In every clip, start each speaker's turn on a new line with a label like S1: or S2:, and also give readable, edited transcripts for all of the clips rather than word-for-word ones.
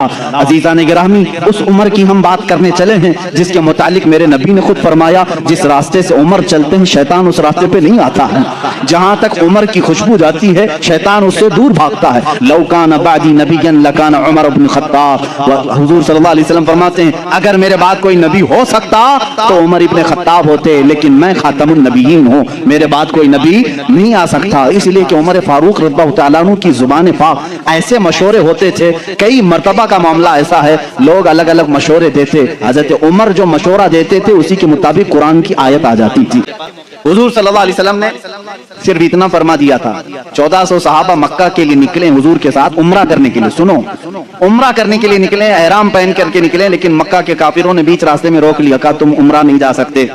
S1: عزیزان گرامی، اس عمر کی ہم بات کرنے چلے ہیں جس کے متعلق میرے نبی نے خود فرمایا جس راستے سے عمر چلتے ہیں شیطان اس راستے پہ نہیں آتا ہے۔ جہاں تک عمر کی خوشبو جاتی ہے شیطان اس سے دور بھاگتا ہے۔ لو کان بعدی نبیا لکان عمر بن خطاب، حضور صلی اللہ علیہ وسلم فرماتے ہیں اگر میرے بعد کوئی نبی ہو سکتا تو عمر ابن خطاب ہوتے، لیکن میں خاتم النبیین ہوں، میرے بعد کوئی نبی نہیں آ سکتا۔ اس لیے کہ عمر فاروق رضی اللہ تعالیٰ عنہ کی زبان پاک ایسے مشورے ہوتے تھے، کئی مرتبہ کا معاملہ ایسا ہے لوگ الگ الگ مشورے دیتے، حضرت عمر جو مشورہ دیتے تھے اسی کے مطابق قرآن کی آیت آ جاتی تھی۔ حضور صلی اللہ علیہ وسلم نے صرف اتنا فرما دیا تھا، 1400 صحابہ مکہ کے لیے نکلے حضور کے ساتھ عمرہ کرنے کے لیے، سنو عمرہ کرنے کے لیے نکلے، احرام پہن کر کے نکلے، لیکن مکہ کے کافروں نے بیچ راستے میں روک لیا، کہا تم عمرہ نہیں جا سکتے،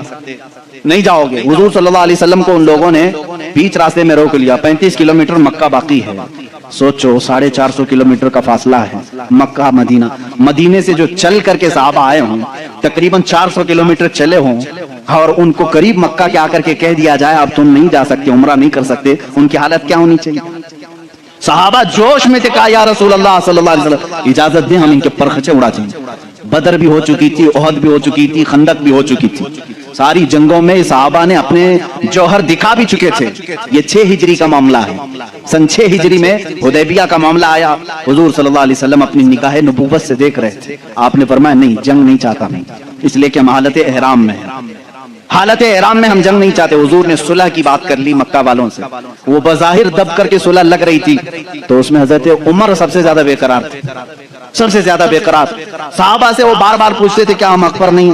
S1: نہیں جاؤ گے۔ حضور صلی اللہ علیہ وسلم کو ان لوگوں نے بیچ راستے میں روک لیا، 35 کلومیٹر مکہ باقی ہے، سوچو 450 کلومیٹر کا فاصلہ ہے مکہ مدینہ، مدینے سے جو چل کر کے صحابہ آئے ہوں تقریباً 400 کلومیٹر چلے ہوں، اور ان کو قریب مکہ کے آ کر کے کہہ دیا جائے اب تم نہیں جا سکتے، عمرہ نہیں کر سکتے، ان کی حالت کیا ہونی چاہیے؟ صحابہ جوش میں تھے، کہا یا رسول اللہ صلی اللہ علیہ وسلم اجازت دیں ہم ان کے پرخچے اڑا دیں۔ بدر بھی ہو چکی تھی، احد بھی ہو چکی تھی، خندق بھی ہو چکی تھی، ساری جنگوں میں صحابہ نے اپنے جوہر دکھا بھی چکے تھے۔ یہ 6 ہجری کا معاملہ ہے، سن 6 ہجری میں حدیبیہ کا معاملہ آیا، حضور صلی اللہ علیہ وسلم اپنی نگاہ نبوت سے دیکھ رہے تھے، آپ نے فرمایا نہیں جنگ نہیں چاہتا میں، اس لیے کہ ہم حالت احرام میں ہیں، حالت احرام میں ہم جنگ نہیں چاہتے۔ حضور نے صلح کی بات کر لی مکہ والوں سے، وہ بظاہر دب کر کے صلح لگ رہی تھی، تو اس میں حضرت عمر سب سے زیادہ بے قرار تھے، سب سے زیادہ بے قرار۔ صحابہ سے وہ بار بار پوچھتے تھے کیا ہم حق پر نہیں،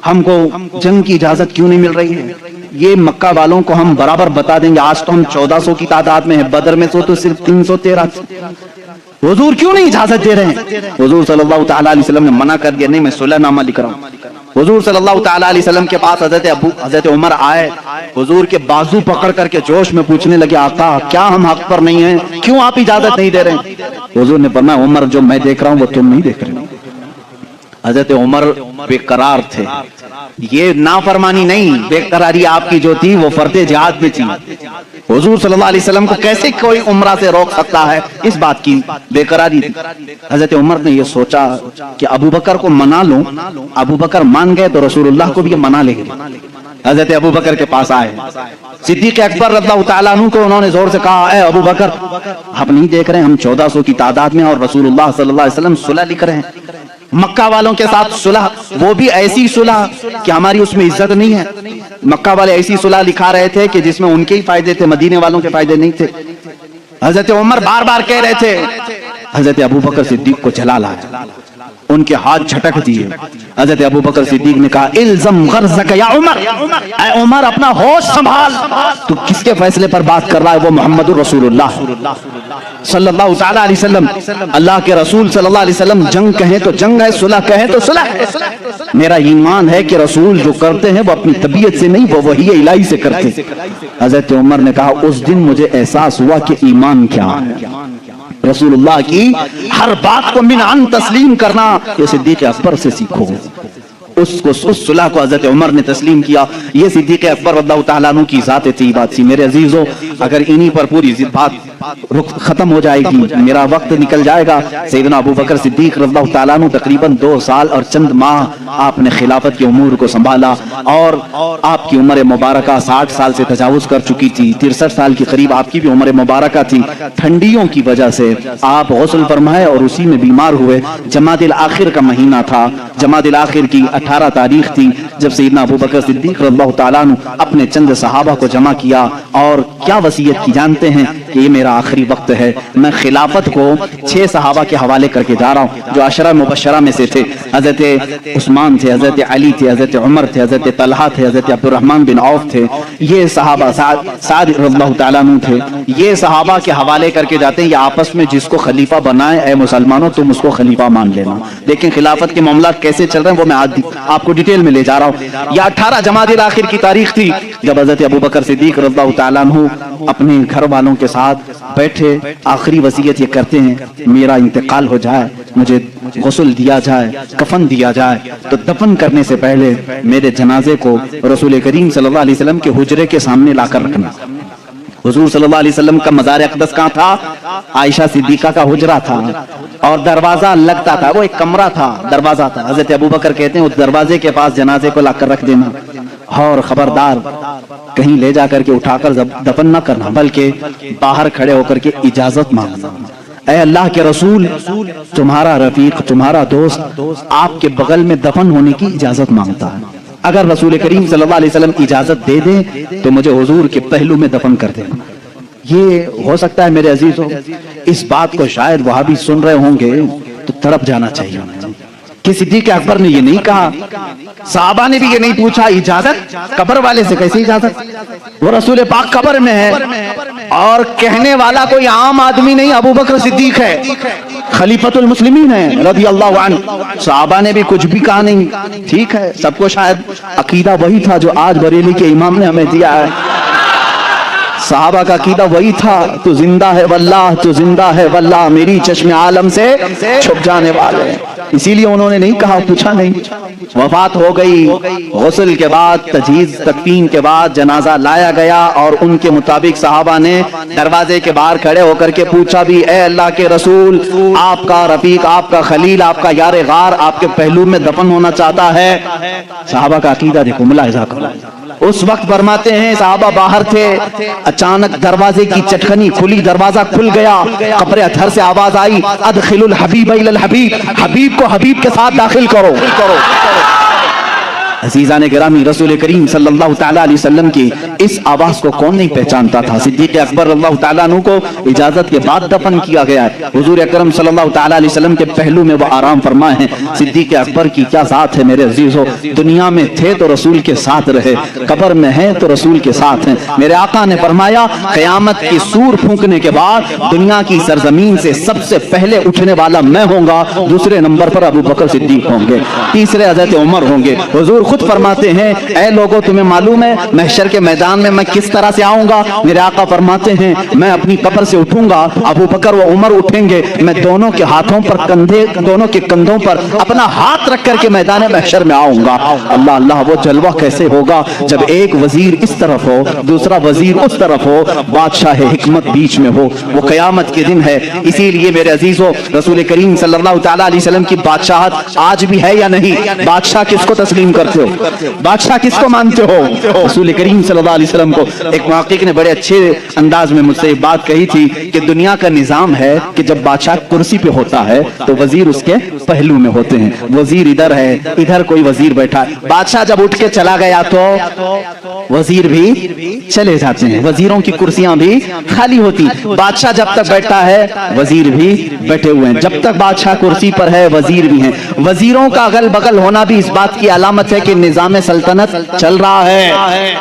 S1: ہم کو جنگ کی اجازت کیوں نہیں مل رہی ہے؟ یہ مکہ والوں کو ہم برابر بتا دیں گے، آج تو ہم 1400 کی تعداد میں ہیں، بدر میں تو صرف 313 تھے، حضور کیوں نہیں اجازت دے رہے ہیں؟ حضور صلی اللہ تعالیٰ علیہ وسلم نے منع کر دیا، نہیں میں صلح نامہ لکھ رہا ہوں۔ حضور صلی اللہ تعالیٰ علیہ وسلم کے پاس حضرت عمر آئے، حضور کے بازو پکڑ کر کے جوش میں پوچھنے لگے آقا کیا ہم حق پر نہیں ہیں، کیوں آپ اجازت نہیں دے رہے ہیں؟ حضور نے فرمایا عمر جو میں دیکھ رہا ہوں وہ تم نہیں دیکھ رہے۔ حضرت عمر بے قرار تھے، یہ نافرمانی نہیں، بے قراری آپ کی جو تھی وہ فرض جہاد میں تھی۔ حضور صلی اللہ علیہ وسلم کو کیسے کوئی عمرہ سے روک سکتا ہے، اس بات کی بے قراری تھی۔ حضرت عمر نے یہ سوچا کہ ابو بکر کو منا لوں، ابو بکر مان گئے تو رسول اللہ کو بھی یہ منا لیں گے۔ حضرت ابو بکر کے پاس آئے، صدیق اکبر رضی اللہ تعالیٰ عنہ کو انہوں نے زور سے کہا اے ابو بکر آپ نہیں دیکھ رہے ہم 1400 کی تعداد میں اور رسول اللہ صلی اللہ علیہ وسلم صلح لکھ رہے ہیں مکہ والوں کے ساتھ صلح، وہ بھی ایسی صلح کہ ہماری اس میں عزت نہیں ہے۔ مکہ والے ایسی صلح لکھا رہے تھے کہ جس میں ان کے ہی فائدے تھے، مدینے والوں کے فائدے نہیں تھے۔ حضرت عمر بار بار کہہ رہے تھے، حضرت ابو بکر صدیق کو جھلا لایا، ان کے ہاتھ جھٹک دیے۔ حضرت ابو بکر صدیق نے کہا الزم غرضک یا عمر، اے عمر اپنا ہوش سنبھال، تو کس کے فیصلے پر بات کر رہا ہے؟ وہ محمد رسول اللہ صلی اللہ تعالیٰ علیہ وسلم، اللہ کے رسول صلی اللہ علیہ وسلم جنگ کہیں تو جنگ ہے، صلح کہیں تو صلح ہے۔ میرا ایمان ہے کہ رسول جو کرتے ہیں وہ اپنی طبیعت سے نہیں، وہ وحی الہی سے کرتے ہیں۔ حضرت عمر نے کہا اس دن مجھے احساس ہوا کہ ایمان کیا ہے، رسول اللہ کی ہر بات کو من عن تسلیم کرنا، یہ صدیق اکبر سے سیکھو۔ اس صلح کو حضرت عمر نے تسلیم کیا، یہ صدیق اکبر رضی اللہ تعالیٰ عنہ کی ذات تھی بات تھی۔ میرے عزیزو اگر انہی پر پوری بات ختم ہو جائے گی، میرا وقت نکل جائے گا۔ سیدنا ابو بکر صدیق رضی اللہ تعالیٰ عنہ تقریباً 2 سال اور چند ماہ آپ نے خلافت کے امور کو سنبھالا، اور آپ کی عمر مبارکہ 60 سال سے تجاوز کر چکی تھی، 63 سال کے قریب آپ کی بھی عمر مبارکہ تھی۔ ٹھنڈیوں کی وجہ سے آپ غسل فرمائے اور اسی میں بیمار ہوئے۔ جمادی الاخر کا مہینہ تھا، جمادی الاخر کی 18 تاریخ تھی جب سیدنا ابو بکر صدیق رضی اللہ تعالیٰ عنہ اپنے چند صحابہ کو جمع کیا اور کیا وصیت کی جانتے ہیں کہ یہ میرا آخری وقت ہے، میں خلافت کو 6 صحابہ کے حوالے کر کے جا رہا ہوں جو عشرہ مبشرہ میں سے تھے۔ حضرت عثمان تھے، حضرت علی تھے، حضرت عمر تھے، حضرت طلحہ تھے، حضرت عبد الرحمن بن عوف تھے، یہ صحابہ سعد رضی اللہ تعالیٰ عنہ تھے، یہ صحابہ کے حوالے کر کے جاتے ہیں، یہ آپس میں جس کو خلیفہ بنائے اے مسلمانوں تم اس کو خلیفہ مان لینا۔ لیکن خلافت کے معاملات کیسے چل رہے ہیں وہ میں آپ کو ڈیٹیل میں لے جا رہا ہوں۔ یہ 18 جمادی الاخر کی تاریخ تھی جب حضرت ابو بکر صدیق رضی اللہ تعالیٰ عنہ اپنے گھر والوں کے ساتھ بیٹھے، آخری وصیت یہ کرتے ہیں میرا انتقال ہو جائے، مجھے غسل دیا جائے، کفن دیا جائے، تو دفن کرنے سے پہلے میرے جنازے کو رسول کریم صلی اللہ علیہ وسلم کے حجرے کے سامنے لا کر رکھنا۔ حضور صلی اللہ علیہ وسلم کا مزار اقدس کہاں تھا؟ عائشہ صدیقہ کا حجرہ تھا۔ اور دروازہ لگتا تھا، وہ ایک کمرہ تھا، دروازہ تھا. حضرت ابوبکر کہتے ہیں اس دروازے کے پاس جنازے کو لا کر رکھ دینا اور خبردار کہیں لے جا کر کے اٹھا کر دفن نہ کرنا، بلکہ باہر کھڑے ہو کر کے اجازت مانگنا. اے اللہ کے رسول، تمہارا رفیق، تمہارا دوست آپ کے بغل میں دفن ہونے کی اجازت مانگتا ہے. اگر رسول کریم صلی اللہ علیہ وسلم اجازت دے دیں تو مجھے حضور کے پہلو میں دفن کر دینا. یہ ہو سکتا ہے میرے عزیزوں، اس بات کو شاید وہاں بھی سن رہے ہوں گے تو تڑپ جانا چاہیے کہ صدیق اکبر نے یہ نہیں کہا، صحابہ نے بھی یہ نہیں پوچھا اجازت، قبر والے سے کیسے اجازت؟ وہ رسول پاک قبر میں ہے اور کہنے والا کوئی عام آدمی نہیں، ابو بکر صدیق ہے، خلیفۃ المسلمین ہے رضی اللہ عنہ. صحابہ نے بھی کچھ بھی کہا نہیں. ٹھیک ہے، سب کو شاید عقیدہ وہی تھا جو آج بریلی کے امام نے ہمیں دیا ہے. صحابہ کا عقیدہ وہی تھا، تو زندہ ہے واللہ، تو زندہ ہے واللہ، میری چشم عالم سے چھپ جانے والے. اسی لیے انہوں نے نہیں کہا، پوچھا نہیں. وفات ہو گئی، غسل کے بعد، تجہیز تکفین کے بعد جنازہ لایا گیا اور ان کے مطابق صحابہ نے دروازے کے باہر کھڑے ہو کر کے پوچھا بھی، اے اللہ کے رسول، آپ کا رفیق، آپ کا خلیل، آپ کا یار غار آپ کے پہلو میں دفن ہونا چاہتا ہے. صحابہ کا عقیدہ دیکھو، ملاحظہ کرو. اس وقت فرماتے ہیں صحابہ باہر تھے، اچانک دروازے کی چٹکنی کھلی، دروازہ کھل گیا، قبر اطہر سے آواز آئی، ادخلوا الحبیب الی الحبیب، حبیب کو حبیب کے ساتھ داخل کرو. عزیزان گرامی، رسول کریم صلی اللہ تعالیٰ علیہ وسلم کی اس آواز کو کون نہیں پہچانتا تھا؟ صدیق اکبر رضی اللہ تعالیٰ عنہ کو اجازت کے بعد دفن کیا گیا ہے. حضور اکرم صلی اللہ تعالیٰ علیہ وسلم کے پہلو میں وہ آرام فرمائے ہیں. صدیق اکبر کی کیا ذات ہے میرے عزیزو، دنیا میں تھے تو رسول کے ساتھ رہے، قبر میں ہیں تو رسول کے ساتھ ہیں. میرے آقا نے فرمایا قیامت کی سور پھونکنے کے بعد دنیا کی سرزمین سے سب سے پہلے اٹھنے والا میں ہوں گا، دوسرے نمبر پر ابو بکر صدیق ہوں گے، تیسرے حضرت عمر ہوں گے. حضور خود فرماتے ہیں، اے لوگوں تمہیں معلوم ہے محشر کے میدان میں کس طرح سے آؤں گا؟ میرے آقا فرماتے ہیں میں اپنی قبر سے اٹھوں گا، ابو بکر و عمر اٹھیں گے، میں دونوں کے ہاتھوں پر دونوں کے کندھوں پر اپنا ہاتھ رکھ کر کے میدان محشر میں آؤں گا. اللہ اللہ، وہ جلوہ کیسے ہوگا جب ایک وزیر اس طرف ہو، دوسرا وزیر اس طرف ہو، بادشاہ حکمت بیچ میں ہو. وہ قیامت کے دن ہے. اسی لیے میرے عزیزو، رسول کریم صلی اللہ تعالیٰ علیہ وسلم کی بادشاہت آج بھی ہے یا نہیں؟ بادشاہ کس کو تسلیم کرتے ہو؟ بادشاہ کس کو مانتے ہو؟ رسول کریم صلی اللہ علیہ وسلم کو. ایک محقق نے بڑے اچھے انداز میں مجھ سے بات کہی تھی کہ دنیا کا نظام ہے کہ جب بادشاہ کرسی پہ ہوتا ہے تو وزیر اس کے پہلو میں ہوتے ہیں. وزیر ادھر ہے، ادھر کوئی وزیر بیٹھا ہے. بادشاہ جب اٹھ کے چلا گیا تو وزیر بھی چلے جاتے ہیں، وزیروں کی کرسیاں بھی خالی ہوتی. بادشاہ جب تک بیٹھا ہے وزیر بھی بیٹھے ہوئے ہیں. جب تک بادشاہ کرسی پر ہے وزیر بھی ہیں. وزیروں کا اگل بغل ہونا بھی اس بات کی علامت ہے کہ نظام سلطنت چل رہا ہے،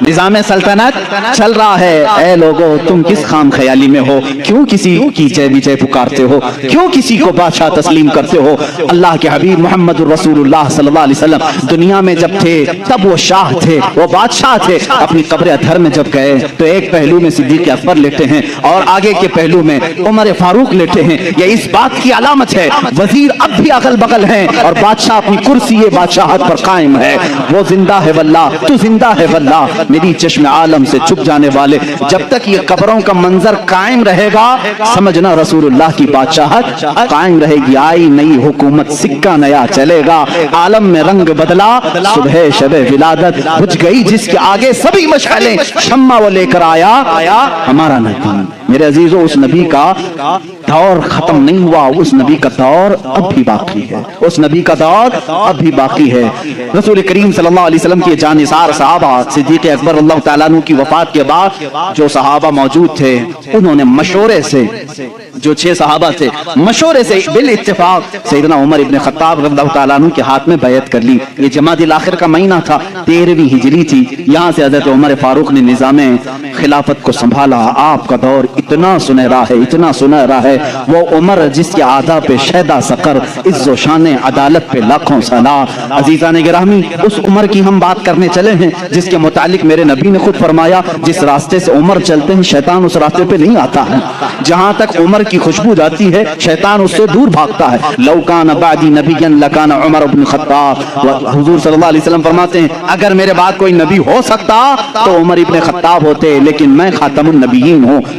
S1: نظام سلطنت چل رہا ہے. اے لوگو، تم کس خام خیالی میں ہو؟ کیوں کسی کی جے بھی جے پکارتے ہو؟ کیوں کسی کو بادشاہ تسلیم کرتے ہو؟ اللہ کے حبیب محمد رسول اللہ صلی اللہ علیہ وسلم دنیا میں جب تھے تب وہ شاہ تھے، وہ بادشاہ تھے. اپنی قبر اطہر میں جب گئے تو ایک پہلو میں صدیق اکبر لیٹے ہیں اور آگے کے پہلو میں عمر فاروق لیٹے ہیں. یہ اس بات کی علامت ہے وزیر اب بھی اگل بغل ہیں اور بادشاہ اپنی کرسی بادشاہت پر قائم ہے. وہ زندہ ہے واللہ، تو زندہ ہے واللہ، میری چشم عالم سے چھپ جانے والے. جب تک یہ قبروں کا منظر قائم رہے گا سمجھنا رسول اللہ کی بادشاہت قائم رہے گی. آئی نئی حکومت، سکہ نیا چلے گا، عالم میں رنگ بدلا، صبح شب ولادت بجھ گئی جس کے آگے سبھی مشعلیں، شمع وہ لے کر آیا ہمارا نبی. میرے عزیزو، اس نبی کا دور ختم نہیں ہوا، اس نبی کا دور اب بھی باقی ہے، اس نبی کا دور اب بھی باقی ہے. رسول کریم صلی اللہ علیہ وسلم کے جانثار صحابہ، صدیق اکبر اللہ تعالیٰ عنہ کی وفات کے بعد جو صحابہ موجود تھے انہوں نے مشورے سے، جو 6 صحابہ تھے، مشورے سے بالاتفاق سیدنا عمر ابن خطاب رضی اللہ تعالیٰ عنہ کے ہاتھ میں بیعت کر لی. یہ جمادی الاخر کا مہینہ تھا، 13ویں ہجری تھی. یہاں سے حضرت عمر فاروق نے نظام خلافت کو سنبھالا. آپ کا دور اتنا سنہرا ہے، اتنا سنہرا ہے. وہ عمر جس کے آدھا پہ شہدہ سقر، عز و شان عدالت پہ لاکھوں سلام. عزیزان گرامی، اس عمر کی ہم بات کرنے چلے ہیں جس کے متعلق میرے نبی نے خود فرمایا جس راستے سے عمر چلتے ہیں شیطان اس راستے پہ نہیں آتا ہے. جہاں تک عمر کی خوشبو جاتی ہے شیطان اس سے دور بھاگتا ہے. لو کان بعدی نبیا لکان عمر بن خطاب. حضور صلی اللہ علیہ وسلم فرماتے ہیں اگر میرے بعد کوئی نبی ہو سکتا تو عمر ابن خطاب ہوتے، لیکن میں خاتم النبیین ہوں،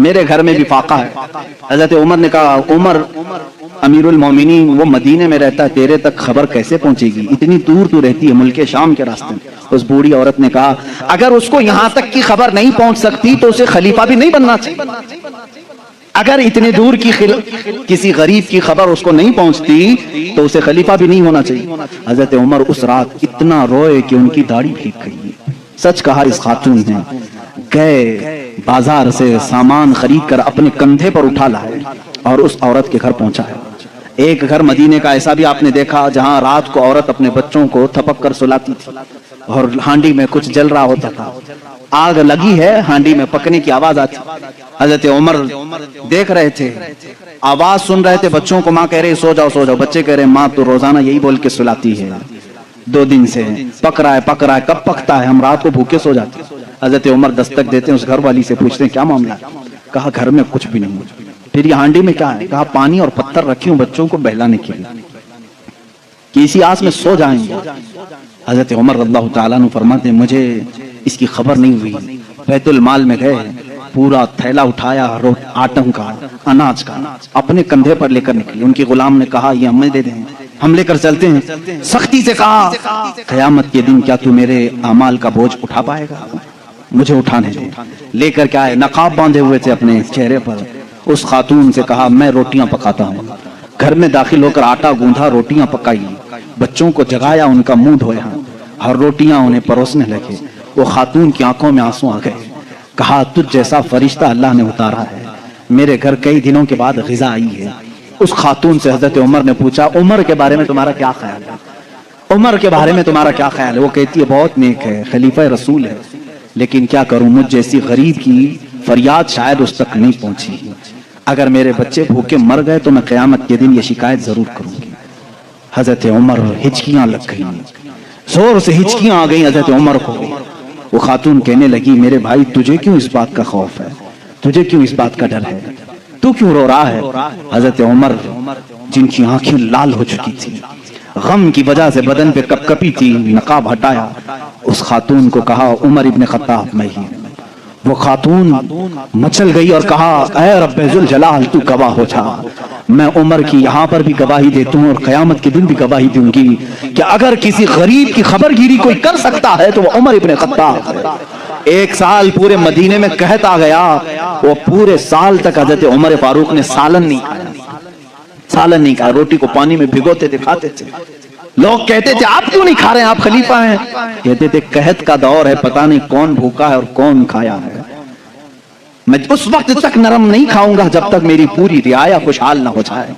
S1: میرے گھر میں بھی فاقہ ہے. حضرت عمر نے کہا عمر امیر المومنین وہ مدینے میں رہتا ہے, تیرے تک خبر کیسے پہنچے گی؟ اتنی دور تو رہتی ہے, ملک شام کے راستے میں. اس بوڑھی عورت نے کہا اگر اس کو یہاں تک کی خبر نہیں پہنچ سکتی تو اسے خلیفہ بھی نہیں بننا چاہیے. اگر اتنے دور کی کسی غریب کی خبر اس کو نہیں پہنچتی تو اسے خلیفہ بھی نہیں ہونا چاہیے. حضرت عمر اس رات اتنا روئے کہ ان کی داڑھی بھیگ گئی. سچ کہا اس خاتون نے, گئے بازار سے سامان خرید کر اپنے کندھے پر اٹھا لائے اور اس عورت کے گھر پہنچا ہے. ایک گھر مدینے کا ایسا بھی آپ نے دیکھا جہاں رات کو عورت اپنے بچوں کو تھپک کر سلاتی تھی اور ہانڈی میں کچھ جل رہا ہوتا تھا, آگ لگی ہے, ہانڈی میں پکنے کی آواز آتی. حضرت عمر دیکھ رہے تھے, آواز سن رہے تھے, بچوں کو ماں کہہ رہے سو جاؤ سو جاؤ, بچے کہہ رہے ماں تو روزانہ یہی بول کے سلاتی ہے, 2 دن سے پک رہا ہے, کب پکتا ہے, ہم رات کو بھوکے سو جاتے. حضرت عمر دستک دیتے ہیں, اس گھر والی سے پوچھتے ہیں کیا معاملہ ہے؟ کہا گھر میں کچھ بھی نہیں. پھر یہ ہانڈی میں کیا ہے؟ کہا پانی اور پتھر رکھی ہوں بچوں کو بہلانے کے لیے کہ اسی آس میں سو جائیں گے. حضرت عمر رضی اللہ تعالیٰ عنہ فرماتے ہیں مجھے اس کی خبر نہیں ہوئی. بیت المال میں گئے, پورا تھیلا اٹھایا آٹم کا, اناج کا, اپنے کندھے پر لے کر نکلی. ان کی غلام نے کہا یہ ہمیں دے دیں, ہم لے کر چلتے ہیں. سختی سے کہا قیامت کے دن کیا تو میرے اعمال کا بوجھ اٹھا پائے گا؟ مجھے اٹھانے دے. لے کر کیا ہے, نقاب باندھے ہوئے تھے اپنے چہرے پر. اس خاتون سے کہا میں روٹیاں پکاتا ہوں. گھر میں داخل ہو کر آٹا گوندھا, روٹیاں پکائی, بچوں کو جگایا, ان کا منہ دھویا اور روٹیاں انہیں پروسنے لگے. وہ خاتون کی آنکھوں میں آنسو آ گئے. کہا تجھ جیسا فرشتہ اللہ نے اتارا ہے, میرے گھر کئی دنوں کے بعد غذا آئی ہے. اس خاتون سے حضرت عمر نے پوچھا عمر کے بارے میں تمہارا کیا خیال ہے؟ عمر کے بارے میں تمہارا کیا خیال ہے؟ وہ کہتی ہے بہت نیک ہے, خلیفہ رسول ہے, لیکن کیا کروں مجھ جیسی غریب کی فریاد شاید اس تک نہیں پہنچی. اگر میرے بچے بھوکے مر گئے تو میں قیامت کے دن یہ شکایت ضرور کروں گی. حضرت عمر ہچکیاں لگ گئیں, زور سے ہچکیاں آ گئیں حضرت عمر کو. وہ خاتون کہنے لگی میرے بھائی تجھے کیوں اس بات کا خوف ہے, تجھے کیوں اس بات کا ڈر ہے, تو کیوں رو رہا ہے؟ حضرت عمر جن کی آنکھیں لال ہو چکی تھی, غم کی وجہ سے بدن پہ کپ کپی تھی, نقاب ہٹایا. اس خاتون کو کہا عمر ابن خطاب میں ہی. وہ خاتون مچل گئی اور کہا اے رب ذوالجلال تو گواہ ہو جا, میں عمر کی یہاں پر بھی گواہی دیتا ہوں اور قیامت کے دن بھی گواہی دوں گی کہ اگر کسی غریب کی خبر گیری کوئی کر سکتا ہے تو وہ عمر ابن خطاب ہے. 1 سال پورے مدینے میں قحط آ گیا, وہ پورے سال تک حضرت عمر فاروق نے سالن نہیں کھایا, روٹی کو پانی میں بھگوتے تھے, کھاتے تھے. لوگ کہتے تھے آپ کیوں نہیں کھا رہے ہیں, آپ خلیفہ ہیں؟ کہتے تھے قحط کا دور ہے, پتہ نہیں کون بھوکا ہے اور کون کھایا ہے, میں اس وقت تک نرم نہیں کھاؤں گا جب تک میری پوری رعایا خوشحال نہ ہو جائے.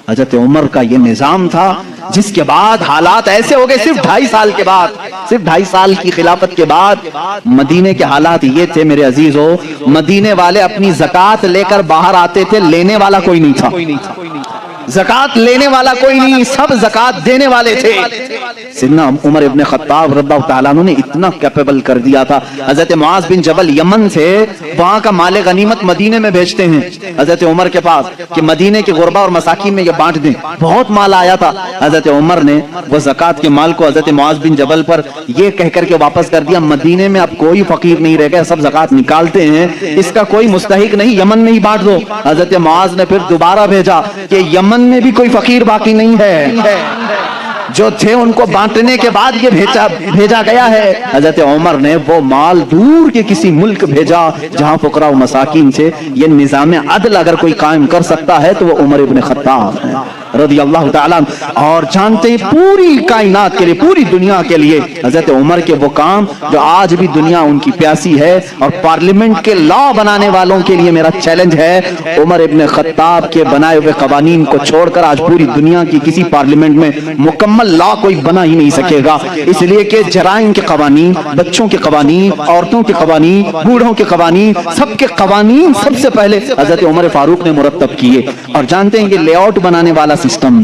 S1: حضرت عمر کا یہ نظام تھا جس کے بعد حالات ایسے ہو گئے. صرف 2.5 سال کے بعد, صرف 2.5 سال کی خلافت کے بعد مدینے کے حالات یہ تھے میرے عزیزو, مدینے والے اپنی زکات لے کر باہر آتے تھے, لینے والا کوئی نہیں تھا. زکات لینے والا کوئی نہیں, سب زکات دینے والے تھے. سیدنا عمر ابن خطاب رضی اللہ تعالیٰ عنہ نے اتنا کیپیبل کر دیا تھا. حضرت معاذ بن جبل یمن سے وہاں کا مال غنیمت مدینے میں بھیجتے ہیں حضرت عمر کے پاس کہ مدینے کے غربا اور مساکین میں یہ بانٹ دیں. بہت مال آیا تھا. حضرت عمر نے وہ زکات کے مال کو حضرت معاذ بن جبل پر یہ کہہ کر کے واپس کر دیا مدینے میں اب کوئی فقیر نہیں رہ گیا, سب زکات نکالتے ہیں, اس کا کوئی مستحق نہیں, یمن میں ہی بانٹ دو. حضرت معاذ نے پھر دوبارہ بھیجا کہ یمن میں بھی کوئی فقیر باقی نہیں ہے, جو تھے ان کو بانٹنے کے بعد یہ بھیجا گیا ہے. حضرت عمر نے وہ مال دور کے کسی ملک بھیجا جہاں فقراء و مساکین سے. یہ نظام عدل اگر کوئی قائم کر سکتا ہے تو وہ عمر ابن خطاب ہے رضی اللہ تعالیٰ. اور جانتے ہیں پوری کائنات کے لیے, پوری دنیا کے لیے حضرت عمر کے وہ کام جو آج بھی دنیا ان کی پیاسی ہے. اور پارلیمنٹ کے لا بنانے والوں کے لیے میرا چیلنج ہے, عمر ابن خطاب کے بنائے ہوئے قوانین کو چھوڑ کر آج پوری دنیا کی کسی پارلیمنٹ میں مکمل لا کوئی بنا ہی نہیں سکے گا. اس لیے کہ جرائم کے قوانین, بچوں کے قوانین, عورتوں کے قوانین, بوڑھوں کے قوانین, سب کے قوانین سب سے پہلے حضرت عمر فاروق نے مرتب کیے. اور جانتے ہیں کہ لے آؤٹ بنانے والا سسٹم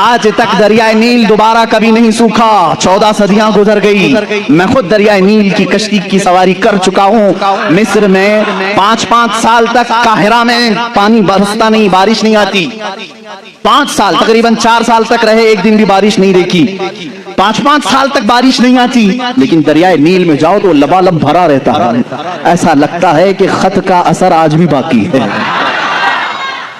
S1: آج تک دریائے نیل دوبارہ کبھی نہیں سوکھا. 14 صدیاں گزر گئی. میں خود دریائے نیل کی کشتی کی سواری کر چکا ہوں. مصر میں 5 سال تک قاہرہ میں پانی برستا نہیں, بارش نہیں آتی. 5 سال, تقریباً 4 سال تک رہے, ایک دن بھی بارش نہیں دیکھی. 5 سال تک بارش نہیں آتی. لیکن دریائے نیل میں جاؤ تو لبالب بھرا رہتا ہے. ایسا لگتا ہے کہ خط کا اثر آج بھی باقی ہے.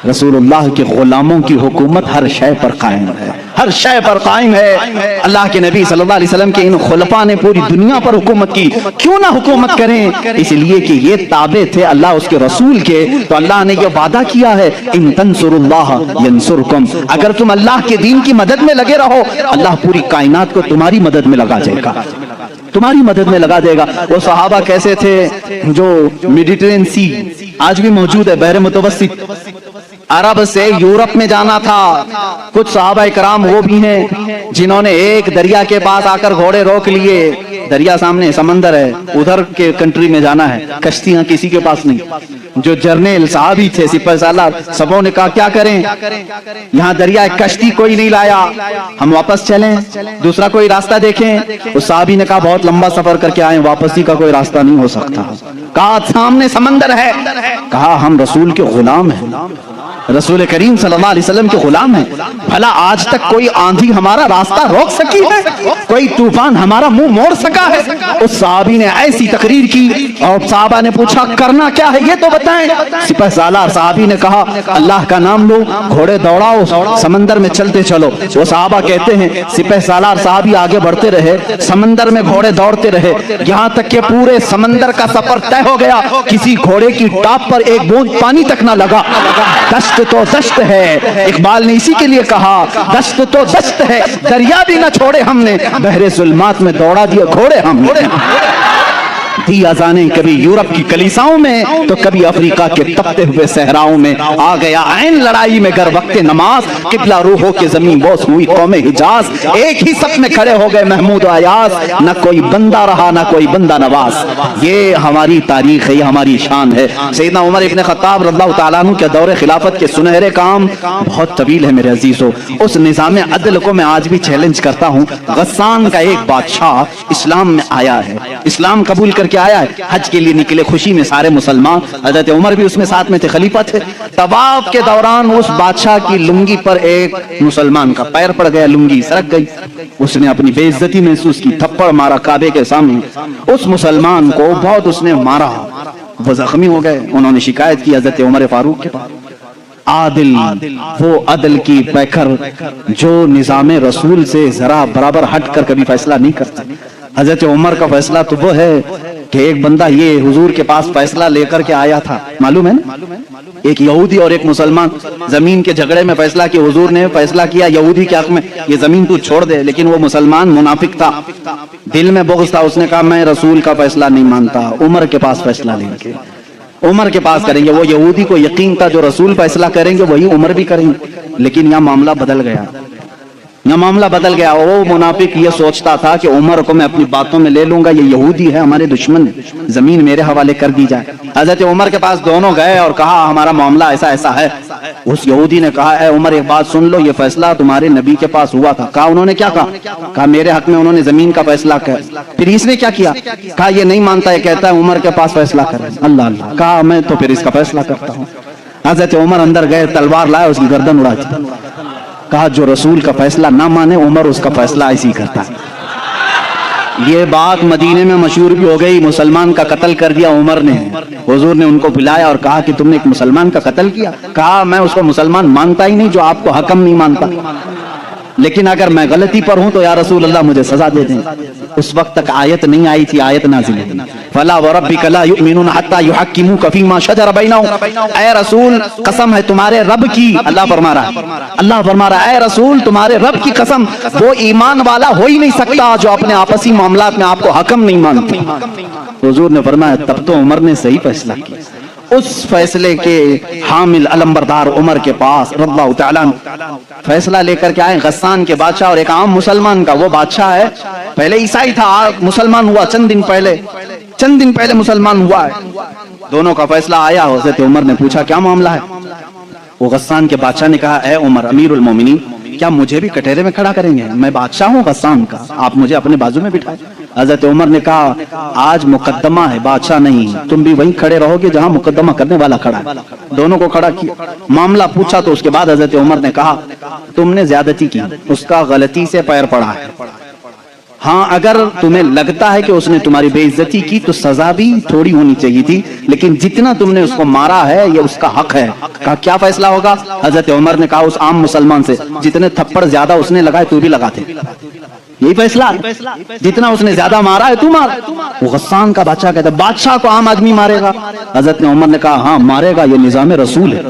S1: رسول اللہ کے غلاموں کی حکومت ہر شے پر قائم ہے, ہر شے پر قائم ہے. اللہ کے نبی صلی اللہ علیہ وسلم کے ان خلفاء نے پوری دنیا پر حکومت کی. کیوں نہ حکومت کریں؟ اس لیے کہ یہ تابع تھے اللہ اس کے رسول کے. تو اللہ نے یہ وعدہ کیا ہے, ان تنصروا اللہ ینصرکم, اگر تم اللہ کے دین کی مدد میں لگے رہو, اللہ پوری کائنات کو تمہاری مدد میں لگا جائے گا, تمہاری مدد میں لگا دے گا. وہ صحابہ کیسے تھے جو میڈیٹرین سی آج بھی موجود ہے, بحر متوسط, عرب سے یورپ میں جانا تھا. کچھ صحابہ کرام وہ بھی ہیں جنہوں نے ایک دریا کے پاس آ کر گھوڑے روک لیے. دریا سامنے, سمندر ہے, ادھر کے کنٹری میں جانا ہے, کشتیاں کسی کے پاس نہیں. جو جرنیل صحابی تھے, سپہ سالار, سبوں نے کہا کیا کریں, یہاں دریا کشتی کوئی نہیں لایا, ہم واپس چلیں, دوسرا کوئی راستہ دیکھیں. اس صحابی نے کہا بہت لمبا سفر کر کے آئے, واپسی کا کوئی راستہ نہیں ہو سکتا. کہا سامنے سمندر ہے. کہا ہم رسول کے غلام ہیں, رسول کریم صلی اللہ علیہ وسلم کے غلام ہیں. بھلا آج تک کوئی آندھی ہمارا راستہ روک سکی ہے, کوئی طوفان ہمارا منہ موڑ سکا ہے؟ اس صحابی نے ایسی تقریر کی, اور صحابہ نے پوچھا کرنا کیا ہے یہ تو بتائیں. سپہ سالار صحابی نے کہا اللہ کا نام لو, گھوڑے دوڑاؤ, سمندر میں چلتے چلو. وہ صحابہ کہتے ہیں سپہ سالار صحابی آگے بڑھتے رہے, سمندر میں گھوڑے دوڑتے رہے, یہاں تک کہ پورے سمندر کا سفر طے ہو گیا. کسی گھوڑے کی ٹاپ پر ایک بوند پانی تک نہ لگا. دشت تو دشت ہے, اقبال نے اسی کے لیے کہا دشت تو دشت ہے, دریا بھی نہ چھوڑے ہم نے, بحر ظلمات میں دوڑا دیا گھوڑے ہم نے. دی اذانیں کبھی یورپ کی کلیساؤں میں تو کبھی افریقہ کے تپتے ہوئے صحراؤں میں. آ گیا عین لڑائی میں گر وقت نماز, قبلہ روحوں کے زمین بوس ہوئی قوم حجاز. ایک ہی صف میں کھڑے ہو گئے محمود و ایاز, نہ کوئی بندہ رہا نہ کوئی بندہ نواز. یہ ہماری تاریخ ہے, یہ ہماری شان ہے. سیدنا عمر ابن خطاب رضی اللہ تعالیٰ عنہ کے دور خلافت کے سنہرے کام بہت طویل ہے میرے عزیزو. اس نظام عدل کو میں آج بھی چیلنج کرتا ہوں. غسان کا ایک بادشاہ اسلام میں آیا ہے, اسلام قبول کر کے آیا ہے, حج کے لیے نکلے خوشی میں سارے مسلمان, حضرت عمر بھی اس میں ساتھ میں تھے, خلیفہ تھے. طواف کے دوران اس بادشاہ کی لنگی پر ایک مسلمان کا پیر پڑ گیا, لنگی سرک گئی. اس نے اپنی بے عزتی محسوس کی, تھپڑ مارا کعبے کے سامنے. اس مسلمان کو بہت اس نے مارا, وہ زخمی ہو گئے. انہوں نے شکایت کی حضرت عمر فاروق کے پاس. عادل, وہ عدل کی پیکر جو نظام رسول سے ذرا برابر ہٹ کر کبھی فیصلہ نہیں کرتے. حضرت عمر کا فیصلہ تو وہ ہے کہ ایک بندہ یہ حضور کے پاس فیصلہ لے کر کے آیا تھا, معلوم ہے نا, ایک یہودی اور ایک مسلمان زمین کے جھگڑے میں فیصلہ کیا. حضور نے فیصلہ کیا یہودی کے حق میں, یہ زمین تو چھوڑ دے. لیکن وہ مسلمان منافق تھا, دل میں بغض تھا. اس نے کہا میں رسول کا فیصلہ نہیں مانتا, عمر کے پاس فیصلہ لیں گے, عمر کے پاس کریں گے. وہ یہودی کو یقین تھا جو رسول فیصلہ کریں گے وہی عمر بھی کریں گے. لیکن یہاں معاملہ بدل گیا, یہ معاملہ بدل گیا. وہ منافق یہ سوچتا تھا کہ عمر کو میں اپنی باتوں میں لے لوں گا, یہ یہودی ہے ہمارے دشمن, زمین میرے حوالے کر دی جائے. حضرت عمر کے پاس دونوں گئے اور کہا ہمارا معاملہ ایسا ایسا ہے. اس یہودی نے کہا اے عمر ایک بات سن لو, یہ فیصلہ تمہارے نبی کے پاس ہوا تھا. کہا انہوں نے کیا کہا؟ کہا میرے حق میں انہوں نے زمین کا فیصلہ کیا. پھر اس نے کیا کیا؟ کہا یہ نہیں مانتا, یہ کہتا ہے عمر کے پاس فیصلہ کرے. اللہ اللہ. کہا میں تو پھر اس کا فیصلہ کرتا ہوں. حضرت عمر اندر گئے, تلوار لائے, اس کی گردن اڑا دی. کہا جو رسول کا فیصلہ نہ مانے عمر اس کا فیصلہ ایسی کرتا ہے. یہ بات مدینے میں مشہور بھی ہو گئی. مسلمان کا قتل کر دیا عمر نے. حضور نے ان کو بلایا اور کہا کہ تم نے ایک مسلمان کا قتل کیا. کہا میں اس کو مسلمان مانتا ہی نہیں جو آپ کو حکم نہیں مانتا, لیکن اگر میں غلطی پر ہوں تو یا رسول اللہ مجھے سزا دے دیں. اس وقت تک آیت نہیں آئی تھی, آیت نازل ہوئی فلا وربک لا یؤمنون حتی یحکموک فیما شجر بینہم. اے رسول قسم ہے تمہارے رب کی, اللہ فرما رہا ہے, اللہ فرما رہا ہے اے رسول تمہارے رب کی قسم, وہ ایمان والا ہو ہی نہیں سکتا جو اپنے آپسی معاملات میں آپ کو حکم نہیں مانتے. حضور نے فرمایا تب تو عمر نے صحیح فیصلہ کیا. اس فیصلے کے حامل علمبردار عمر کے پاس رضی اللہ تعالیٰ فیصلہ لے کر کے آئے غسان کے بادشاہ اور ایک عام مسلمان کا. وہ بادشاہ ہے پہلے عیسائی تھا, مسلمان ہوا چند دن پہلے مسلمان ہوا ہے. دونوں کا فیصلہ آیا. حضرت عمر نے پوچھا کیا معاملہ ہے؟ وہ غسان کے بادشاہ نے کہا اے عمر امیر المومنین, کیا مجھے بھی کٹہرے میں کھڑا کریں گے؟ میں بادشاہ ہوں غسان کا، آپ مجھے اپنے بازو میں بٹھائیں۔ حضرت عمر نے کہا آج مقدمہ ہے، بادشاہ نہیں، تم بھی وہیں کھڑے رہو گے جہاں مقدمہ کرنے والا کھڑا ہے۔ دونوں کو کھڑا کیا، معاملہ پوچھا تو اس کے بعد حضرت عمر نے کہا تم نے زیادتی کی، اس کا غلطی سے پیر پڑا ہے، ہاں اگر تمہیں لگتا ہے کہ اس نے تمہاری بے عزتی کی تو سزا بھی تھوڑی ہونی چاہیے تھی، لیکن جتنا تم نے اس کو مارا ہے یہ اس کا حق ہے۔ کہا کیا فیصلہ ہوگا؟ حضرت عمر نے کہا اس عام مسلمان سے جتنے تھپڑ زیادہ اس نے لگائے تو بھی لگاتے، یہی فیصلہ ہے، جتنا اس نے زیادہ مارا ہے تو مار۔ وہ غسان کا بادشاہ کہتا ہے بادشاہ کو عام آدمی مارے گا؟ حضرت عمر نے کہا ہاں مارے گا، یہ نظام رسول ہے،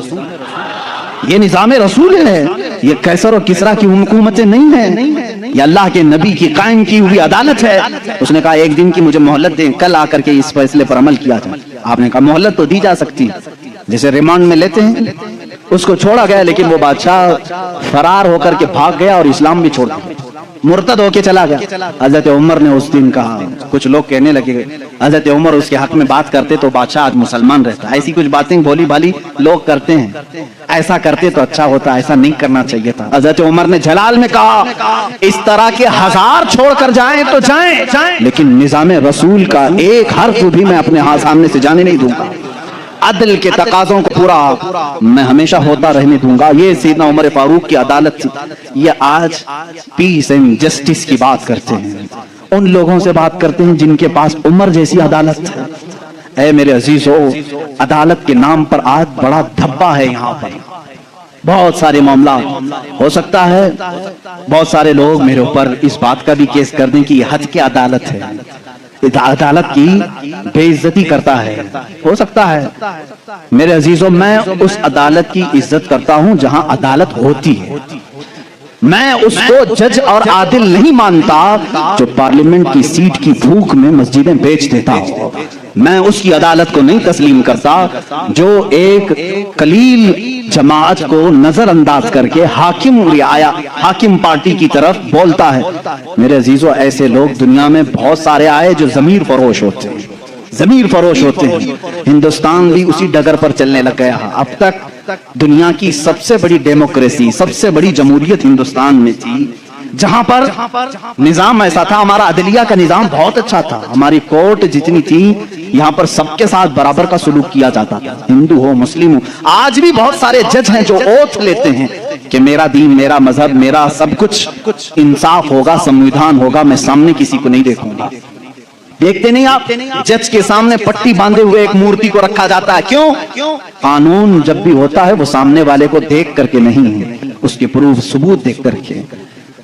S1: یہ نظام رسول ہے، یہ کیسر و کسرا کی حکومتیں نہیں ہیں، یہ اللہ کے نبی کی قائم کی ہوئی عدالت ہے۔ اس نے کہا ایک دن کی مجھے مہلت دیں، کل آ کر کے اس فیصلے پر عمل کیا جائے۔ آپ نے کہا مہلت تو دی جا سکتی، جسے ریمانڈ میں لیتے ہیں، اس کو چھوڑا گیا، لیکن وہ بادشاہ فرار ہو کر کے بھاگ گیا اور اسلام بھی چھوڑ دیا، مرتد ہو کے چلا گیا۔ حضرت عمر نے اس دن کہا، کچھ لوگ کہنے لگے حضرت عمر اس کے حق میں بات کرتے تو بادشاہ آج مسلمان رہتا، ایسی کچھ باتیں بھولی بھالی لوگ کرتے ہیں، ایسا کرتے تو اچھا ہوتا، ایسا نہیں کرنا چاہیے تھا۔ حضرت عمر نے جلال میں کہا اس طرح کے ہزار چھوڑ کر جائیں تو جائیں، لیکن نظام رسول کا ایک حرف بھی میں اپنے ہاتھ سامنے سے جانے نہیں دوں گا، عدل کے تقاضوں کو پورا میں ہمیشہ ہوتا رہنے دوں گا۔ یہ سیدنا عمر فاروق کی عدالت تھی۔ یہ آج پیس اینڈ جسٹس کی بات کرتے ہیں، ان لوگوں سے بات کرتے ہیں جن کے پاس عمر جیسی عدالت ہے۔ اے میرے عزیزو، عدالت کے نام پر آج بڑا دھبا ہے، یہاں پر بہت سارے معاملات ہو سکتا ہے، بہت سارے لوگ میرے اوپر اس بات کا بھی کیس کر دیں کہ یہ حد کی عدالت ہے، عدالت کی بے عزتی کرتا ہے، ہو سکتا ہے۔ میرے عزیزو، میں اس عدالت کی عزت کرتا ہوں جہاں عدالت ہوتی ہے، میں اس کو جج اور عادل نہیں مانتا جو پارلیمنٹ کی سیٹ کی بھوک میں مسجدیں بیچ دیتا ہوں، میں اس کی عدالت کو نہیں تسلیم کرتا جو ایک قلیل جماعت کو نظر انداز کر کے حاکم پارٹی کی طرف بولتا ہے۔ میرے عزیزو، ایسے لوگ دنیا میں بہت سارے آئے جو ضمیر فروش ہوتے ہیں، ضمیر فروش ہوتے ہیں۔ ہندوستان بھی اسی ڈگر پر چلنے لگ گیا۔ اب تک دنیا کی سب سے بڑی ڈیموکریسی، سب سے بڑی جمہوریت ہندوستان میں تھی، جہاں پر نظام ایسا تھا، ہمارا عدلیہ کا نظام بہت اچھا تھا، ہماری کورٹ جتنی تھی یہاں پر سب کے ساتھ برابر کا سلوک کیا جاتا تھا، ہندو ہو مسلم ہو۔ آج بھی بہت سارے جج ہیں جو اوتھ لیتے ہیں کہ میرا دین، میرا مذہب، میرا سب کچھ انصاف ہوگا، سمویدھان ہوگا، میں سامنے کسی کو نہیں دیکھوں گا۔ دیکھتے نہیں آپ، جج کے سامنے پٹی باندھے ہوئے ایک مورتی کو رکھا جاتا ہے، کیوں؟ قانون جب بھی ہوتا ہے وہ سامنے والے کو دیکھ کر کے نہیں ہے، اس کے پروف ثبوت دیکھ کر کے۔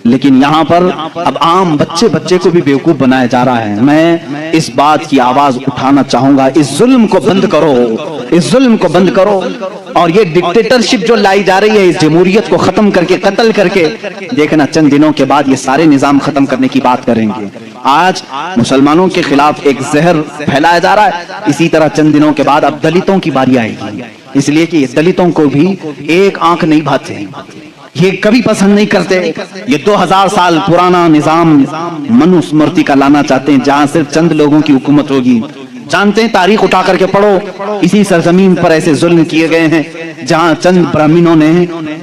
S1: لیکن یہاں پر اب عام بچے کو بھی بیوقوف بنایا جا رہا ہے۔ میں اس بات کی آواز اٹھانا چاہوں گا، اس ظلم کو بند کرو، اس ظلم کو بند کرو، اور یہ ڈکٹیٹرشپ جو لائی جا رہی ہے، اس جمہوریت کو ختم کر کے، قتل کر کے، دیکھنا چند دنوں کے بعد یہ سارے نظام ختم کرنے کی بات کریں گے۔ آج مسلمانوں کے خلاف ایک زہر پھیلایا جا رہا ہے، اسی طرح چند دنوں کے بعد اب دلتوں کی باری آئے گی، اس لیے کہ یہ دلتوں کو بھی ایک آنکھ نہیں بھاتے، یہ کبھی پسند نہیں کرتے، یہ 2000 سال پرانا نظام منو اسمرتی کا لانا چاہتے ہیں جہاں صرف چند لوگوں کی حکومت ہوگی۔ جانتے ہیں، تاریخ اٹھا کر کے پڑھو، اسی سرزمین پر ایسے ظلم کیے گئے ہیں جہاں چند برہمنوں نے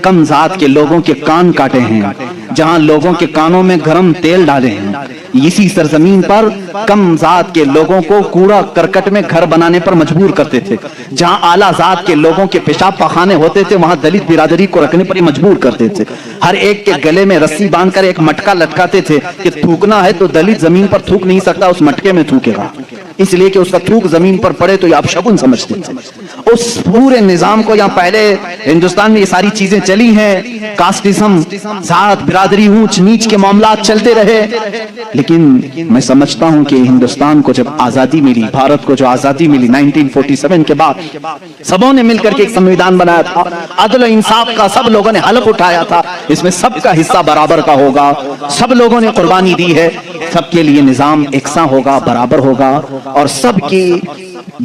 S1: کم ذات کے لوگوں کے کان کاٹے ہیں، جہاں لوگوں کے کانوں میں گرم تیل ڈالے ہیں، اسی سرزمین پر کم ذات کے لوگوں کو کوڑا کرکٹ میں گھر بنانے پر مجبور کرتے تھے، جہاں اعلیٰ ذات کے لوگوں کے پیشاب پخانے ہوتے تھے وہاں دلت برادری کو رکھنے پر مجبور کرتے تھے، ہر ایک کے گلے میں رسی باندھ کر ایک مٹکا لٹکاتے تھے کہ تھوکنا ہے تو دلت زمین پر تھوک نہیں سکتا، اس مٹکے میں تھوکے گا، اس لیے کہ اس کا تھوک زمین پر پڑے تو یہ اپشگن سمجھتے تھے۔ اس پورے نظام کو، یہاں پہلے ہندوستان میں یہ ساری چیزیں چلی ہیں، کاسٹزم، ذات برادری، اونچ نیچ کے معاملات چلتے رہے، لیکن میں سمجھتا ہوں کہ ہندوستان کو جب آزادی ملی، بھارت کو جو آزادی ملی 1947 کے بعد، سبوں نے مل کر کے ایک سمویدھان بنایا تھا، عدل و انصاف کا سب لوگوں نے حلف اٹھایا تھا، اس میں سب کا حصہ برابر کا ہوگا، سب لوگوں نے قربانی دی ہے، سب کے لیے نظام یکساں ہوگا، برابر ہوگا، اور سب کی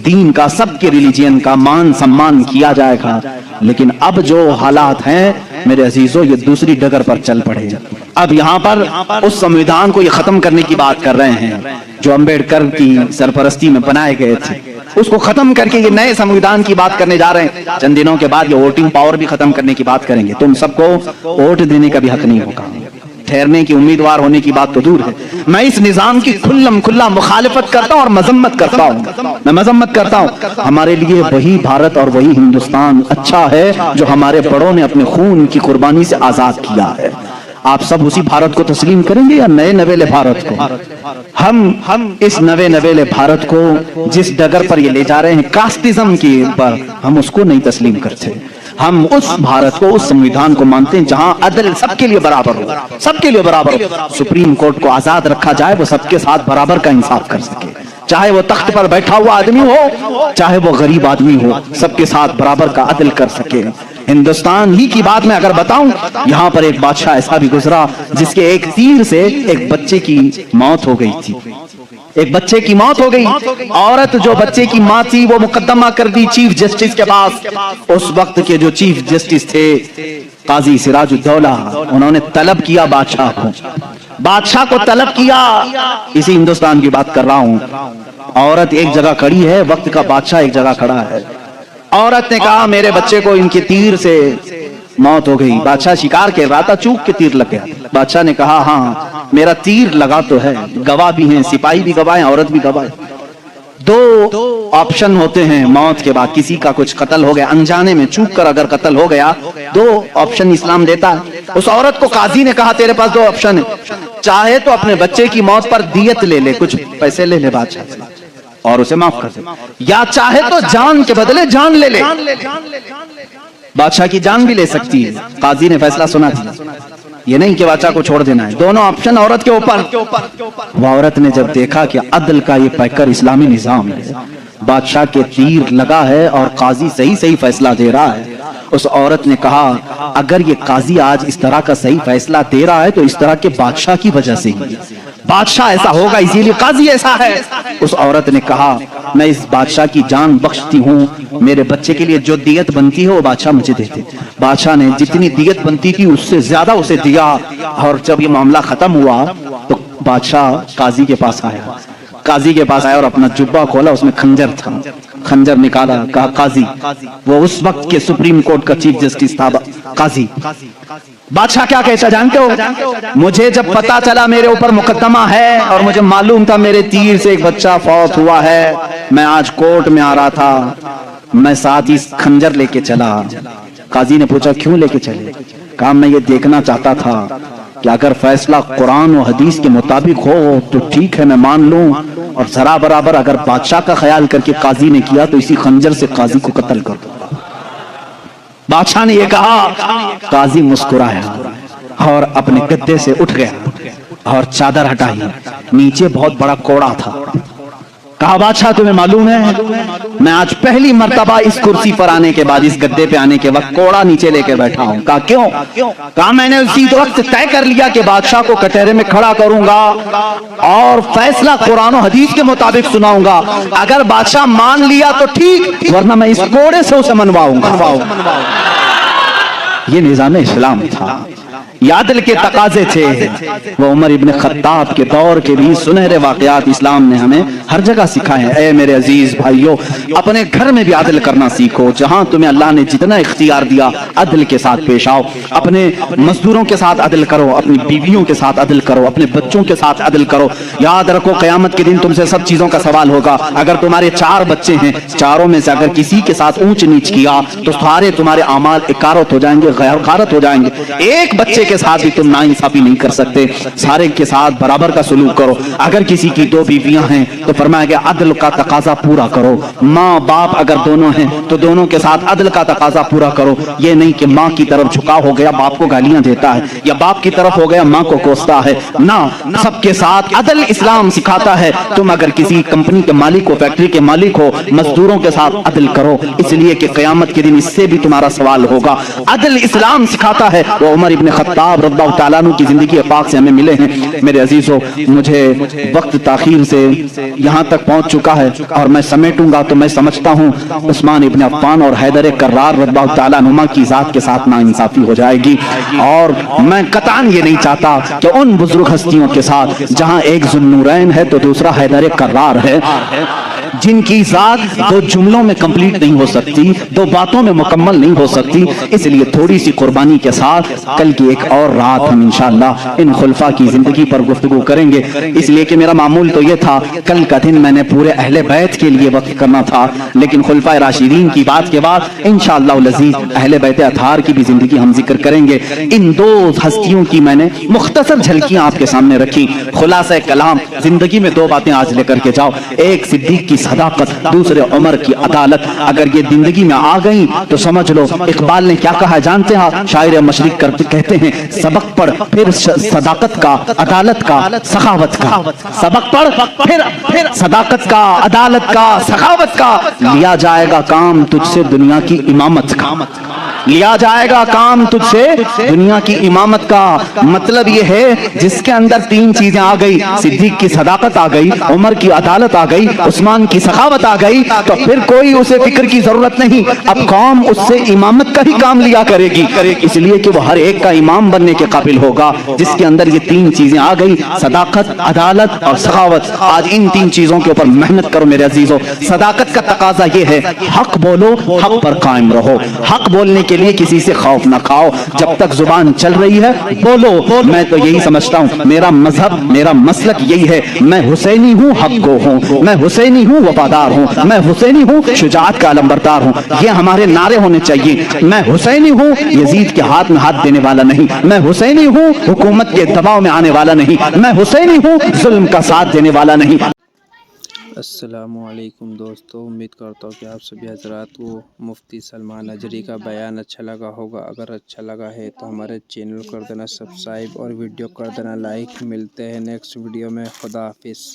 S1: دین کا، سب کے ریلیجین کا مان سمان کیا جائے گا۔ لیکن اب جو حالات ہیں میرے عزیزو، یہ دوسری ڈگر پر چل پڑے۔ اب یہاں پر اس سمویدھان کو یہ ختم کرنے کی بات کر رہے ہیں جو امبیڈکر کی سرپرستی میں بنائے گئے تھے۔ اس کو ختم کر کے یہ نئے سنویدھان کی بات کرنے جا رہے ہیں. چند دنوں کے بعد یہ ووٹنگ پاور بھی ختم کرنے کی بات کریں گے. تم سب کو ووٹ دینے کا بھی حق نہیں ہوگا. ٹھہرنے کی امیدوار ہونے کی بات تو دور ہے. میں اس نظام کی کھلم کھلا مخالفت کرتا ہوں اور مذمت کرتا ہوں. میں مذمت کرتا ہوں. ہمارے لیے وہی بھارت اور وہی ہندوستان اچھا ہے جو ہمارے بڑوں نے اپنے خون کی قربانی سے آزاد کیا ہے. آپ سب اسی بھارت کو تسلیم کریں گے یا نئے نویلے بھارت کو؟ ہم اس نوے نویلے بھارت کو جس ڈگر پر یہ لے جا رہے ہیں کاسٹزم کی پر، ہم اس کو نہیں تسلیم کرتے. ہم اس بھارت کو، اس سنویدھان کو مانتے ہیں جہاں عدل سب کے لیے برابر ہو، سب کے لیے برابر ہو. سپریم کورٹ کو آزاد رکھا جائے، وہ سب کے ساتھ برابر کا انصاف کر سکے. چاہے وہ تخت پر بیٹھا ہوا آدمی ہو، چاہے وہ غریب آدمی ہو، سب کے ساتھ برابر کا عدل کر سکے. ہندوستان ہی کی بات میں اگر بتاؤں، یہاں پر ایک بادشاہ ایسا بھی گزرا جس کے ایک تیر سے ایک بچے کی موت ہو گئی تھی. ایک بچے کی موت ہو گئی. عورت جو بچے کی ماں تھی وہ مقدمہ کر دی چیف جسٹس کے پاس. اس وقت کے جو چیف جسٹس تھے قاضی سراج الدولہ، انہوں نے طلب کیا بادشاہ کو طلب کیا. اسی ہندوستان کی بات کر رہا ہوں. عورت ایک جگہ کھڑی ہے، وقت کا بادشاہ ایک جگہ کھڑا ہے. عورت نے کہا میرے بچے کو ان کے تیر سے موت ہو گئی. بادشاہ شکار کر رہا تھا، چوک کے تیر لگ گیا. بادشاہ نے کہا ہاں میرا تیر لگا تو ہے، گواہ بھی ہیں، سپاہی بھی گواہ ہیں، عورت بھی گواہ ہے. دو آپشن ہوتے ہیں موت کے بعد. کسی کا کچھ قتل ہو گیا انجانے میں، چوک کر اگر قتل ہو گیا، دو آپشن اسلام دیتا ہے. اس عورت کو قاضی نے کہا تیرے پاس دو آپشن ہے، چاہے تو اپنے بچے کی موت پر دیت لے لے، کچھ پیسے لے لے بادشاہ سے اور اسے معاف کر دے، یا چاہے تو جان کے بدلے جان لے لے. بادشاہ کی جان بھی لے سکتی ہے. قاضی نے فیصلہ سنا تھا، یہ نہیں کہ بادشاہ کو چھوڑ دینا ہے. دونوں آپشن عورت کے اوپر. وہ عورت نے جب دیکھا کہ عدل کا یہ پیکر اسلامی نظام ہے، بادشاہ کے تیر لگا ہے اور قاضی صحیح فیصلہ دے رہا ہے، اس عورت نے کہا اگر یہ قاضی آج اس طرح کا صحیح فیصلہ دے رہا ہے تو اس طرح کے بادشاہ کی وجہ سے ہی. بادشاہ ایسا ہوگا اسی لیے قاضی ایسا ہے. اس عورت نے کہا میں اس بادشاہ کی جان بخشتی ہوں، میرے بچے کے لیے جو دیت بنتی ہے وہ بادشاہ مجھے دیتے. بادشاہ نے جتنی دیت بنتی تھی اس سے زیادہ اسے دیا. اور جب یہ معاملہ ختم ہوا تو بادشاہ قاضی کے پاس آیا اور اپنا جبہ کھولا، اس میں خنجر تھا. خنجر نکالا، کہا قاضی، وہ اس وقت کے سپریم کورٹ کا چیف جسٹس تھا. قاضی بادشاہ کیا کہتا جانتے ہو؟ مجھے جب پتا چلا میرے اوپر مقدمہ ہے اور مجھے معلوم تھا میرے تیر سے ایک بچہ فوت ہوا ہے، میں آج کورٹ میں آ رہا تھا، میں ساتھ ہی خنجر لے کے چلا. قاضی نے پوچھا کیوں لے کے چلے؟ کہا میں یہ دیکھنا چاہتا تھا کہ اگر فیصلہ قرآن و حدیث کے مطابق ہو تو ٹھیک ہے میں مان لوں، اور ذرا برابر اگر بادشاہ کا خیال کر کے قاضی نے کیا تو اسی خنجر سے قاضی کو قتل کر دوں. بادشاہ نے یہ کہا. قاضی مسکرایا اور اپنے گدے سے اٹھ گیا اور چادر ہٹائی. نیچے بہت بڑا کوڑا تھا. کہا بادشاہ تمہیں معلوم ہے میں آج پہلی مرتبہ اس کرسی پر آنے کے بعد، اس گدے پہ آنے کے وقت کوڑا نیچے لے کے بیٹھا ہوں. کہا کیوں؟ کہا میں نے اسی وقت طے کر لیا کہ بادشاہ کو کٹہرے میں کھڑا کروں گا اور فیصلہ قرآن و حدیث کے مطابق سناؤں گا. اگر بادشاہ مان لیا تو ٹھیک، ورنہ میں اس کوڑے سے اسے منواؤں گا. یہ نظام اسلام تھا، یہ عدل کے تقاضے تھے. وہ عمر ابن خطاب کے دور کے بھی سنہرے واقعات اسلام نے ہمیں ہر جگہ سکھائے ہیں. اے میرے عزیز بھائیوں، اپنے گھر میں بھی عدل کرنا سیکھو. جہاں تمہیں اللہ نے جتنا اختیار دیا عدل کے ساتھ پیش آؤ. اپنے مزدوروں کے ساتھ عدل کرو، اپنی بیویوں کے ساتھ عدل کرو، اپنے بچوں کے ساتھ عدل کرو. یاد رکھو قیامت کے دن تم سے سب چیزوں کا سوال ہوگا. اگر تمہارے 4 بچے ہیں، چاروں میں سے اگر کسی کے ساتھ اونچ نیچ کیا تو سارے تمہارے اعمال اکارت ہو جائیں گے، غارت ہو جائیں گے. ایک بچے کے ساتھ بھی تم ناانصافی نہیں کر سکتے، سارے کے ساتھ برابر کا سلوک کرو. اگر کسی کی 2 بیویاں ہیں تو فرمایا گیا عدل کا تقاضا پورا کرو. ماں باپ اگر دونوں ہیں تو دونوں کے ساتھ عدل کا تقاضا پورا کرو. یہ نہیں کہ ماں کی طرف جھکا ہو گیا باپ کو گالیاں دیتا ہے، یا باپ کی طرف ہو گیا ماں کو کوستا ہے. نہ، سب کے ساتھ عدل اسلام سکھاتا ہے. تم اگر کسی کمپنی کے مالک ہو، فیکٹری کے مالک ہو، مزدوروں کے ساتھ عدل کرو، اس لیے کہ قیامت کے دن اس سے بھی تمہارا سوال ہوگا. عدل اسلام سکھاتا ہے. وہ عمر ابن خطاب رضی اللہ تعالیٰ عنہ کی زندگی پاک سے ہمیں ملے ہیں. میرے عزیزو، مجھے وقت تاخیر سے یہاں تک پہنچ چکا ہے اور میں سمیٹوں گا تو میں سمجھتا ہوں عثمان ابن عفان اور حیدر کرار رضی اللہ تعالیٰ عنہما کی ذات کے ساتھ ناانصافی ہو جائے گی. اور میں قطعاً یہ نہیں چاہتا کہ ان بزرگ ہستیوں کے ساتھ جہاں ایک ذوالنورین ہے تو دوسرا حیدر کرار ہے، جن کی ذات دو جملوں میں کمپلیٹ نہیں ہو سکتی، دو باتوں میں مکمل نہیں ہو سکتی، اس لیے تھوڑی سی قربانی کے ساتھ کل کی ایک اور رات ہم انشاءاللہ ان خلفاء کی زندگی پر گفتگو کریں گے۔ اس لیے کہ میرا معمول تو یہ تھا کل کا دن میں نے پورے اہل بیت کے لیے وقت کرنا تھا، لیکن خلفاء راشدین کی بات کے بعد انشاءاللہ العزیز اہل بیت اطہار کی بھی زندگی ہم ذکر کریں گے۔ ان دو ہستیوں کی میں نے مختصر جھلکیاں آپ کے سامنے رکھی۔ خلاصہ کلام، زندگی میں دو باتیں آج لے کر کے جاؤ، ایک صدیق کی صداقت، دوسرے عمر کی عدالت۔ اگر یہ زندگی میں آ گئیں تو سمجھ لو اقبال نے کیا کہا جانتے ہیں؟ شاعر مشرق کہتے ہیں سبق پڑھ پھر صداقت کا، عدالت کا، سخاوت کا۔ سبق پڑھ پھر صداقت کا، عدالت کا، سخاوت کا، لیا جائے گا کام تجھ سے دنیا کی امامت کا، لیا جائے گا کام تجھ سے دنیا کی امامت کا۔ مطلب یہ ہے جس کے اندر تین چیزیں آ گئی، صدیق کی صداقت آ گئی، عمر کی عدالت آ گئی، عثمان کی سخاوت آ گئی، تو پھر کوئی اسے فکر کی ضرورت نہیں، اب قوم اس سے امامت کا ہی کام لیا کرے گی، اس لیے کہ وہ ہر ایک کا امام بننے کے قابل ہوگا جس کے اندر یہ تین چیزیں آ گئی، صداقت، عدالت اور سخاوت۔ آج ان تین چیزوں کے اوپر محنت کرو میرے عزیزو۔ صداقت کا تقاضا یہ ہے حق بولو، حق پر قائم رہو۔ حق بولنے کے لیے کسی سے خوف نہ کھاؤ، جب تک زبان چل رہی ہے بولو۔ میں تو یہی سمجھتا ہوں، میرا مذہب، میرا مسلک یہی ہے، میں حسینی ہوں، حق گو ہوں، میں حسینی ہوں، وفادار ہوں، میں حسینی ہوں، شجاعت کا علمبردار ہوں۔ یہ ہمارے نعرے ہونے چاہیے۔ میں حسینی ہوں، یزید کے ہاتھ میں ہاتھ دینے والا نہیں، میں حسینی ہوں، حکومت کے دباؤ میں آنے والا نہیں، میں حسینی ہوں، ظلم کا ساتھ دینے والا نہیں۔
S2: السلام علیکم دوستو، امید کرتا ہوں کہ آپ سبھی حضرات کو مفتی سلمان نجری کا بیان اچھا لگا ہوگا۔ اگر اچھا لگا ہے تو ہمارے چینل کر دینا سبسکرائب اور ویڈیو کر دینا لائک۔ ملتے ہیں نیکسٹ ویڈیو میں، خدا حافظ۔